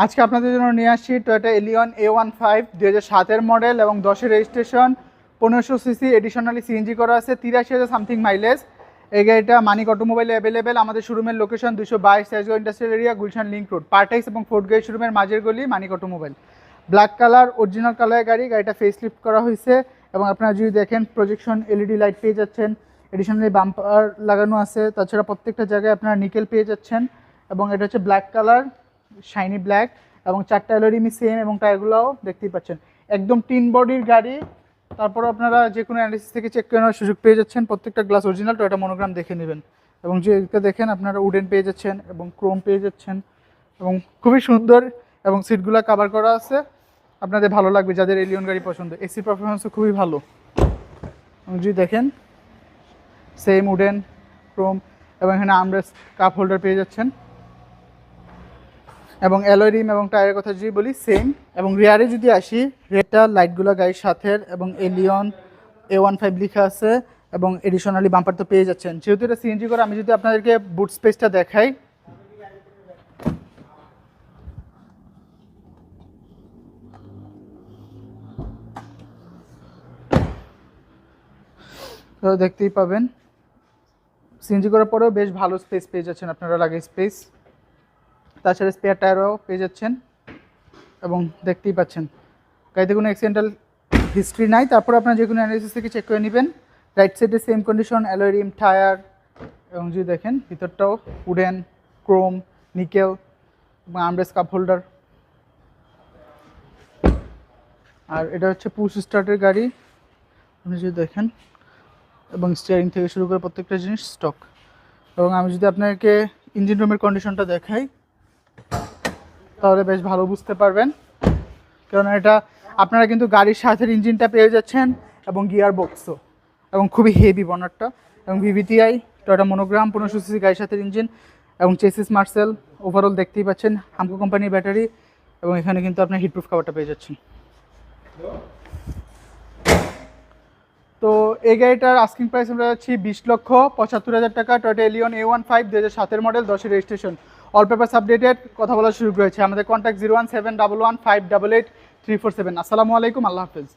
আজকে আপনাদের জন্য নিয়ে আসছি টয়োটা এলিয়ন A15 2007 মডেল এবং 10 রেজিস্ট্রেশন, 1500 সিসি, এডিশনালি সিএনজি করা আছে, 83,000 সামথিং মাইলেজ। এই গাড়িটা মানিক অটোমোবাইলে অ্যাভেলেবেল। আমাদের শোরুমের location 222 Tejgaon industrial area, Gulshan link road, Partex এবং ফোর্ট গেট শোরুমের মাঝের গলি, মানিক অটোমোবাইল। ব্ল্যাক কালার, অরিজিনাল কালারের গাড়ি। গাড়িটা ফেসলিফট করা হয়েছে এবং আপনারা যদি দেখেন প্রজেকশন এলইডি লাইট পেয়ে যাচ্ছেন, এডিশনালি বাম্পার লাগানো আছে। তাছাড়া প্রত্যেকটা জায়গায় আপনারা নিকেল পেয়ে যাচ্ছেন এবং এটা হচ্ছে ব্ল্যাক কালার, শাইনি ব্ল্যাক, এবং চারটা এলইডি সেম এবং টায়ারগুলোও দেখতেই পাচ্ছেন। একদম টিন বডির গাড়ি। তারপর আপনারা যে কোনো অ্যানালিসিস থেকে চেক করে নেওয়ার সুযোগ পেয়ে যাচ্ছেন। প্রত্যেকটা গ্লাস অরিজিনাল, টয়োটা মনোগ্রাম দেখে নেবেন। এবং যে এটা দেখেন আপনারা উডেন পেয়ে যাচ্ছেন এবং ক্রোম পেয়ে যাচ্ছেন এবং খুবই সুন্দর এবং সিটগুলো কভার করা আছে। আপনাদের ভালো লাগবে যাদের এলিয়ন গাড়ি পছন্দ। এসি পারফরমেন্সও খুবই ভালো। এবং যদি দেখেন সেম উডেন, ক্রোম এবং এখানে আর্মরেস্ট কাপ হোল্ডার পেয়ে যাচ্ছেন। এবং অ্যালয় রিম এবং টায়ারের কথা যদি বলি সেম। এবং রিয়ারে যদি আসি, রেডটা লাইটগুলো গাড়ির সাথে এবং এলিয়ন A15 লেখা আছে এবং এডিশনালি বাম্পার তো পেয়ে যাচ্ছেন। যেহেতু এটা সিএনজি করে, আমি যদি আপনাদেরকে বুট স্পেসটা দেখাই, তো দেখতেই পাবেন সিএনজি করার পরেও বেশ ভালো স্পেস পেয়ে যাচ্ছেন আপনারা, লাগে স্পেস। তাছাড়া স্পেয়ার টায়ারও পেয়ে যাচ্ছেন এবং দেখতেই পাচ্ছেন গাড়িতে কোনো অ্যাক্সিডেন্টাল হিস্ট্রি নাই। তারপর আপনারা যে কোনো অ্যানালিসিস থেকে চেক করে নেবেন। রাইট সাইডে same condition, alloy rim, tyre এবং যদি দেখেন ভিতরটাও উডেন, ক্রোম, নিকেল এবং আর্মরেস্ট কাপ হোল্ডার। আর এটা হচ্ছে পুশ স্টার্টের গাড়ি, আপনি যদি দেখেন, এবং স্টিয়ারিং থেকে শুরু করে প্রত্যেকটা জিনিস স্টক। এবং আমি যদি আপনাকে ইঞ্জিন রুমের কন্ডিশনটা দেখাই তাহলে বেশ ভালো বুঝতে পারবেন, কারণ এটা আপনারা কিন্তু গাড়ির সাথে ইঞ্জিনটা পেয়ে যাচ্ছেন এবং গিয়ার বক্সও, এবং খুবই হেভি বনারটা। এবং ভিভিটিআই টয়োটা মনোগ্রাম, 1500 সিসি গাড়ির সাথে ইঞ্জিন এবং চেসিস মার্সেল। ওভারঅল দেখতেই পাচ্ছেন হামকো কোম্পানির ব্যাটারি এবং এখানে কিন্তু আপনার হিটপ্রুফ কাভারটা পেয়ে যাচ্ছেন। তো এই গাড়িটার আস্কিং প্রাইস আমরা যাচ্ছি 20,75,000 টাকা। Toyota Allion A15 2007 model, 10 registration, all papers updated. কথা বলার সুযোগ রয়েছে। আমাদের কন্ট্যাক্ট 01711588347। আসসালামু আলাইকুম, আল্লাহ হাফেজ।